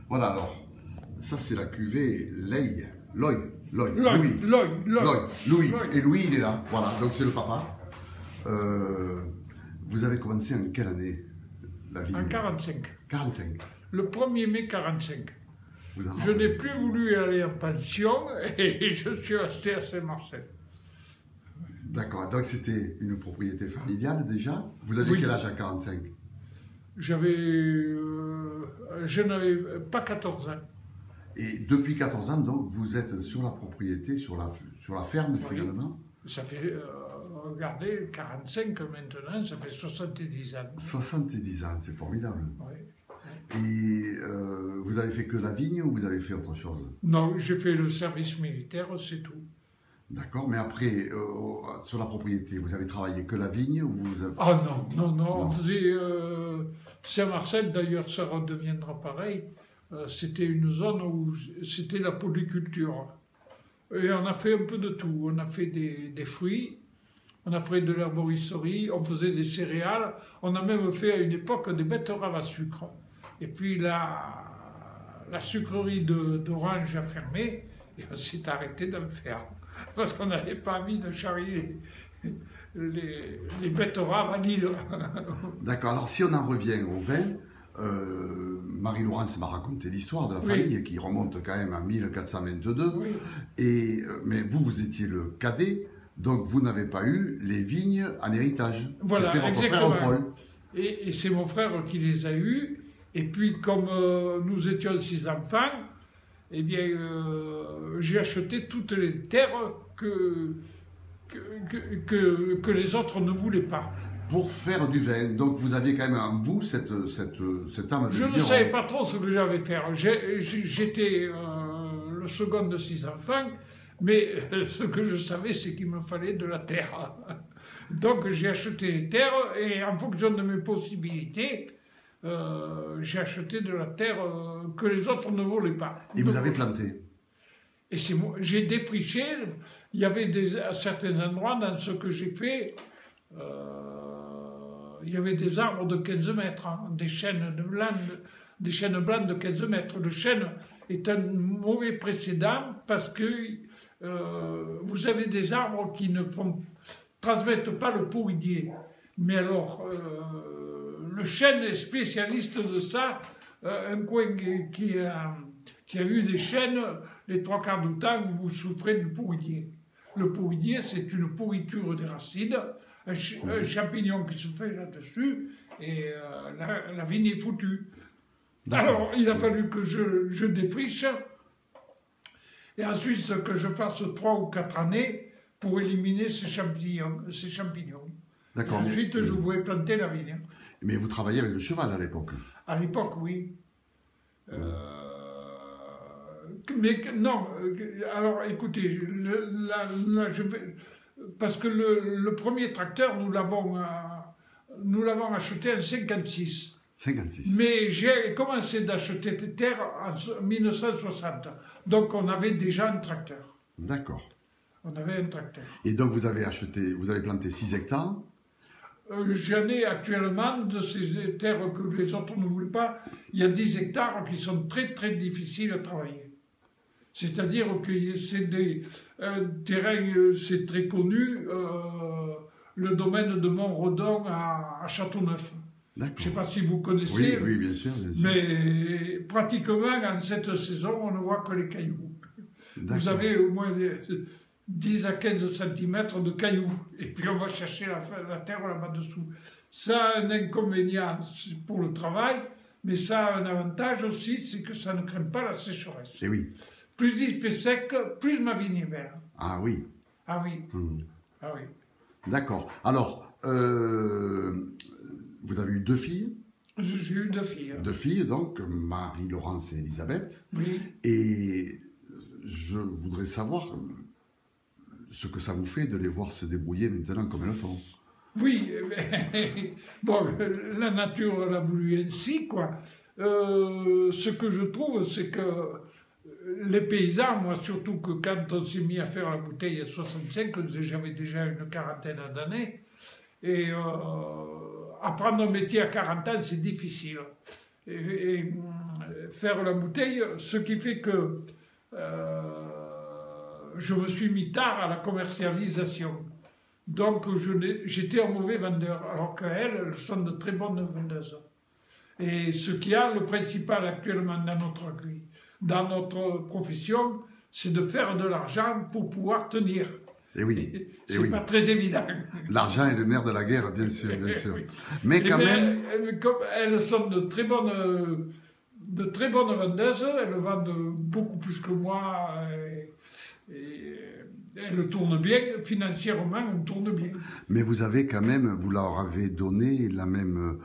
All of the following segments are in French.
Voilà, alors, ça c'est la cuvée Louis. Et Louis, il est là. Voilà, donc c'est le papa. Vous avez commencé en quelle année la vigne? En 45. 45. Le 1er mai 45. Je n'ai plus voulu aller en pension et je suis resté à Saint-Marcel. D'accord, donc c'était une propriété familiale déjà. Vous avez quel âge à 45? Je n'avais pas 14 ans. Et depuis 14 ans, donc, vous êtes sur la propriété, sur la ferme finalement? Ça fait, regardez, 45 maintenant, ça fait 70 ans. 70 ans, c'est formidable. Oui. Et vous avez fait que la vigne ou vous avez fait autre chose? Non, j'ai fait le service militaire, c'est tout. D'accord, mais après, sur la propriété, vous avez travaillé que la vigne ou vous avez... Ah non, on faisait... Saint-Marcel, d'ailleurs, ça redeviendra pareil. C'était une zone où c'était la polyculture. Et on a fait un peu de tout. On a fait des fruits, on a fait de l'herboristerie, on faisait des céréales, on a même fait à une époque des betteraves à sucre. Et puis la sucrerie d'Orange a fermé et on s'est arrêté de le faire. Parce qu'on n'avait pas envie de charrier les betteraves à Lille. D'accord, alors si on en revient au vin, Marie-Laurence m'a raconté l'histoire de la famille qui remonte quand même à 1422. Oui. Mais vous étiez le cadet, donc vous n'avez pas eu les vignes en héritage. Voilà, c'était votre frère Paul. Et c'est mon frère qui les a eus. Et puis comme nous étions 6 enfants, eh bien j'ai acheté toutes les terres que les autres ne voulaient pas. Pour faire du vin, donc vous aviez quand même en vous cette âme de Je ne savais pas trop ce que j'allais faire. J'étais le second de 6 enfants, mais ce que je savais, c'est qu'il me fallait de la terre. Donc j'ai acheté les terres et en fonction de mes possibilités, j'ai acheté de la terre que les autres ne voulaient pas. Et vous avez planté? Et j'ai défriché. Il y avait à certains endroits dans ce que j'ai fait, il y avait des arbres de 15 mètres, hein, des chênes blancs de 15 mètres. Le chêne est un mauvais précédent parce que vous avez des arbres qui ne transmettent pas le pourridier. Mais alors, le chêne est spécialiste de ça. Un coin qui a eu des chênes, les 3/4 du temps, vous souffrez du pourridier. Le pourridier, c'est une pourriture des racines, un champignon qui se fait là-dessus, et la vigne est foutue. Alors, il a fallu que je défriche, et ensuite que je fasse 3 ou 4 années pour éliminer ces champignons. D'accord. Ensuite, je pouvais planter la vigne. Mais vous travailliez avec le cheval à l'époque? À l'époque, oui. Mais non, alors écoutez, parce que le premier tracteur, nous l'avons acheté en 56. 56. Mais j'ai commencé d'acheter des terres en 1960. Donc on avait déjà un tracteur. D'accord. On avait un tracteur. Et donc vous avez planté 6 hectares? J'en ai actuellement de ces terres que les autres ne voulaient pas. Il y a 10 hectares qui sont très très difficiles à travailler. C'est-à-dire que c'est des terrains, c'est très connu, le domaine de Montredon à Châteauneuf. Je ne sais pas si vous connaissez. Oui, bien sûr. Mais pratiquement, en cette saison, on ne voit que les cailloux. Vous avez au moins 10 à 15 cm de cailloux. Et puis on va chercher la terre là-bas dessous. Ça a un inconvénient pour le travail, mais ça a un avantage aussi, c'est que ça ne craint pas la sécheresse. Et oui. Plus il fait sec, plus ma vigne est belle. Ah oui. Ah oui. Ah oui. D'accord. Alors, vous avez eu 2 filles? J'ai eu 2 filles. 2 filles, donc, Marie-Laurence et Elisabeth. Oui. Et je voudrais savoir ce que ça vous fait de les voir se débrouiller maintenant comme elles le font. Oui, mais, bon, la nature l'a voulu ainsi, quoi. Ce que je trouve, c'est que les paysans, moi surtout que quand on s'est mis à faire la bouteille à 65, j'avais déjà une 40aine d'années, et apprendre un métier à 40 ans, c'est difficile. faire la bouteille, ce qui fait que je me suis mis tard à la commercialisation. Donc j'étais un mauvais vendeur, alors qu'elles sont de très bonnes vendeuses. Et ce qu'il y a, le principal actuellement dans notre profession, c'est de faire de l'argent pour pouvoir tenir. Et oui. C'est pas très évident. L'argent est le nerf de la guerre, bien sûr, bien sûr. Oui. Mais quand même... Comme elles sont de très bonnes vendeuses, elles vendent beaucoup plus que moi. Et elles tournent bien, financièrement, elles tournent bien. Mais vous avez quand même, vous leur avez donné la même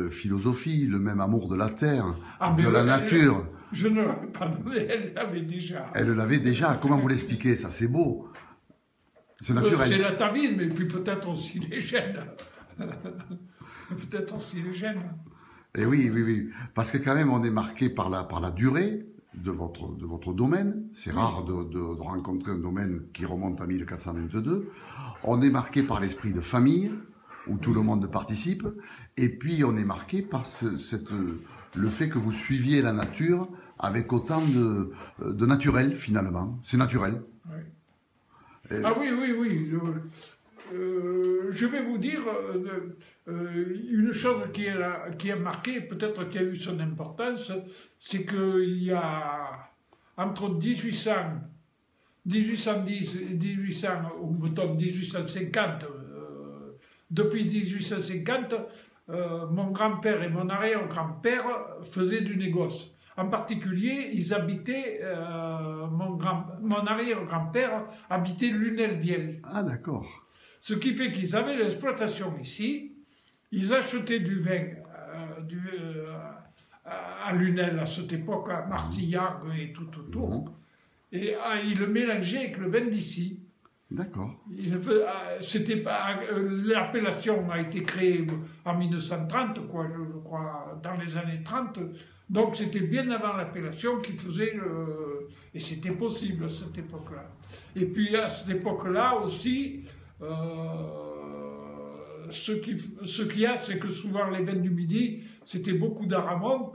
philosophie, le même amour de la terre, de la nature. Je ne l'avais pas donné, elle l'avait déjà. Elle l'avait déjà. Comment vous l'expliquez? Ça, c'est beau. C'est naturel. C'est l'atavisme, et puis peut-être aussi les gènes. Peut-être aussi les gènes. Et oui, oui, oui. Parce que quand même, on est marqué par la durée de votre domaine. C'est rare de rencontrer un domaine qui remonte à 1422. On est marqué par l'esprit de famille, où tout le monde participe. Et puis, on est marqué par le fait que vous suiviez la nature avec autant de naturel, finalement. C'est naturel. Oui. Ah oui, oui, oui. Je vais vous dire une chose qui a marqué, peut-être qui a eu son importance, c'est qu'il y a entre 1810 et 1850, depuis 1850, mon grand-père et mon arrière-grand-père faisaient du négoce. En particulier, ils habitaient, mon arrière-grand-père habitait Lunel-Viel. Ah, d'accord. Ce qui fait qu'ils avaient l'exploitation ici, ils achetaient du vin à Lunel à cette époque, à Marcillac et tout autour, et ils le mélangeaient avec le vin d'ici. D'accord. L'appellation a été créée en 1930, quoi, je crois, dans les années 30. Donc c'était bien avant l'appellation qu'ils faisaient et c'était possible à cette époque-là. Et puis à cette époque-là aussi, ce qu'il y a, c'est que souvent les vins du Midi, c'était beaucoup d'aramon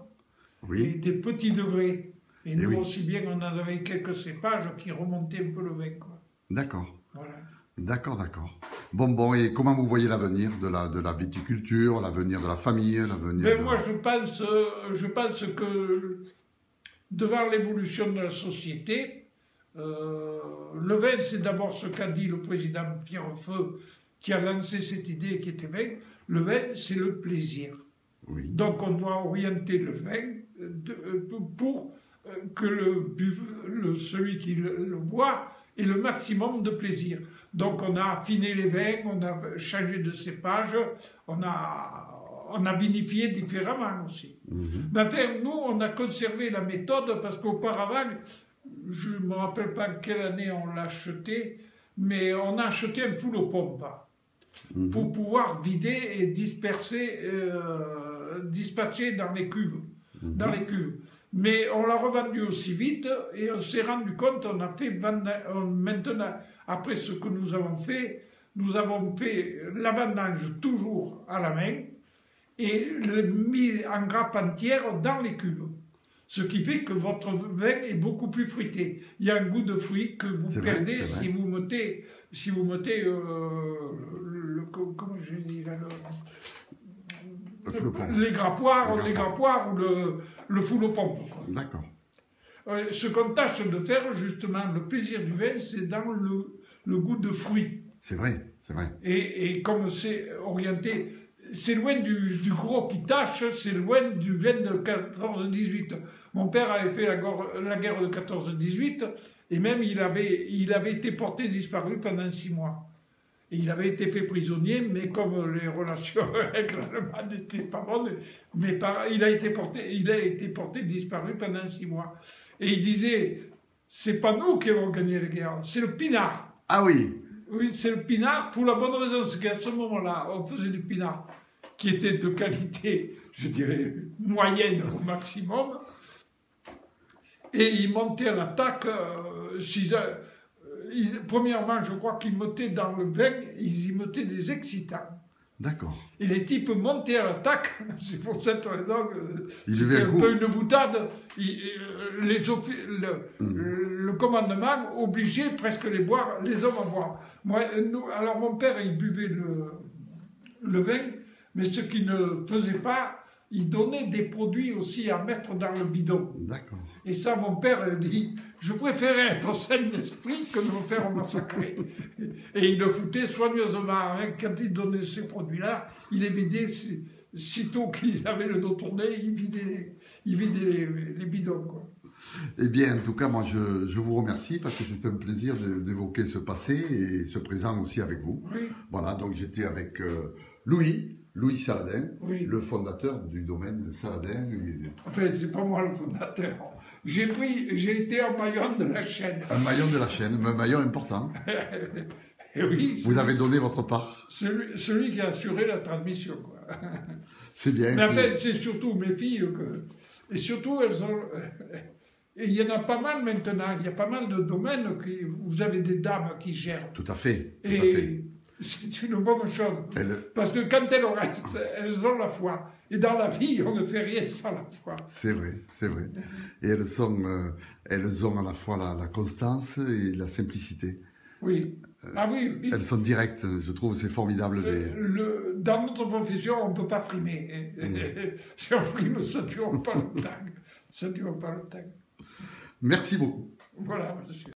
et des petits degrés. Et nous aussi bien, on en avait quelques cépages qui remontaient un peu le vin. D'accord. Voilà. D'accord, d'accord. Bon, et comment vous voyez l'avenir de la viticulture, l'avenir de la famille, l'avenir Moi, je pense que devant l'évolution de la société, le vin, c'est d'abord ce qu'a dit le président Pierre Feu, qui a lancé cette idée qui était vin. Le vin, c'est le plaisir. Oui. Donc, on doit orienter le vin pour que celui qui le boit ait le maximum de plaisir. Donc, on a affiné les vins, on a changé de cépage, on a vinifié différemment aussi. Mais enfin, nous, on a conservé la méthode parce qu'auparavant, je ne me rappelle pas quelle année on l'a acheté, mais on a acheté un four aux pompes pour pouvoir vider et dispatcher dans les cuves. Mais on l'a revendu aussi vite et on s'est rendu compte, on a fait maintenant, après ce que nous avons fait la vendange toujours à la main et le mis en grappe entière dans les cuves. Ce qui fait que votre vin est beaucoup plus fruité. Il y a un goût de fruit que vous perdez si vous mettez comment je dis là, les grappoirs ou le four aux pompes. D'accord. Ce qu'on tâche de faire, justement, le plaisir du vin, c'est dans le goût de fruits. C'est vrai, c'est vrai. Et comme c'est orienté, c'est loin du gros qui tâche, c'est loin du vin de 14-18. Mon père avait fait la guerre de 14-18, et même il avait été porté disparu pendant 6 mois. Et il avait été fait prisonnier, mais comme les relations avec l'Allemagne n'étaient pas bonnes, il a été porté disparu pendant 6 mois. Et il disait, c'est pas nous qui avons gagné la guerre, c'est le pinard. Ah oui. Oui, c'est le pinard pour la bonne raison, c'est qu'à ce moment-là, on faisait du pinard qui était de qualité, je dirais, moyenne au maximum. Et il montait à l'attaque 6 heures. Premièrement, je crois qu'ils mettaient dans le vin, ils y mettaient des excitants. D'accord. Et les types montaient à l'attaque, c'est pour cette raison que Ils avaient c'était un un coup. peu une boutade. Le commandement obligeait presque les hommes à boire. Alors mon père, il buvait le vin, mais ce qu'il ne faisait pas, il donnait des produits aussi à mettre dans le bidon. D'accord. Et ça, mon père dit, je préférais être sain d'esprit que de me faire massacrer. Et il le foutait soigneusement. Hein. Quand il donnait ces produits-là, il les vidait, sitôt qu'ils avaient le dos tourné, il vidait les bidons. Quoi. Eh bien, en tout cas, moi, je vous remercie parce que c'est un plaisir d'évoquer ce passé et ce présent aussi avec vous. Oui. Voilà, donc j'étais avec Louis Saladin, Oui. le fondateur du domaine Saladin. En fait, c'est pas moi le fondateur. J'ai été un maillon de la chaîne. Un maillon de la chaîne, un maillon important. Et oui, Vous avez donné votre part. celui qui a assuré la transmission. Quoi. C'est bien. Mais en fait, c'est surtout mes filles et surtout, elles ont... Et il y en a pas mal maintenant. Il y a pas mal de domaines où vous avez des dames qui gèrent. Tout à fait. Tout à Et fait. c'est une bonne chose. Elles- Parce que quand elles restent, elles ont la foi. Et dans la vie, on ne fait rien sans la foi. C'est vrai, c'est vrai. Et elles ont à la fois la constance et la simplicité. Oui. Ah oui, oui. Elles sont directes, je trouve, c'est formidable. Dans notre profession, on ne peut pas frimer. Si on frime, ça ne dure pas longtemps. Ça ne dure pas longtemps. Merci beaucoup. Voilà, monsieur.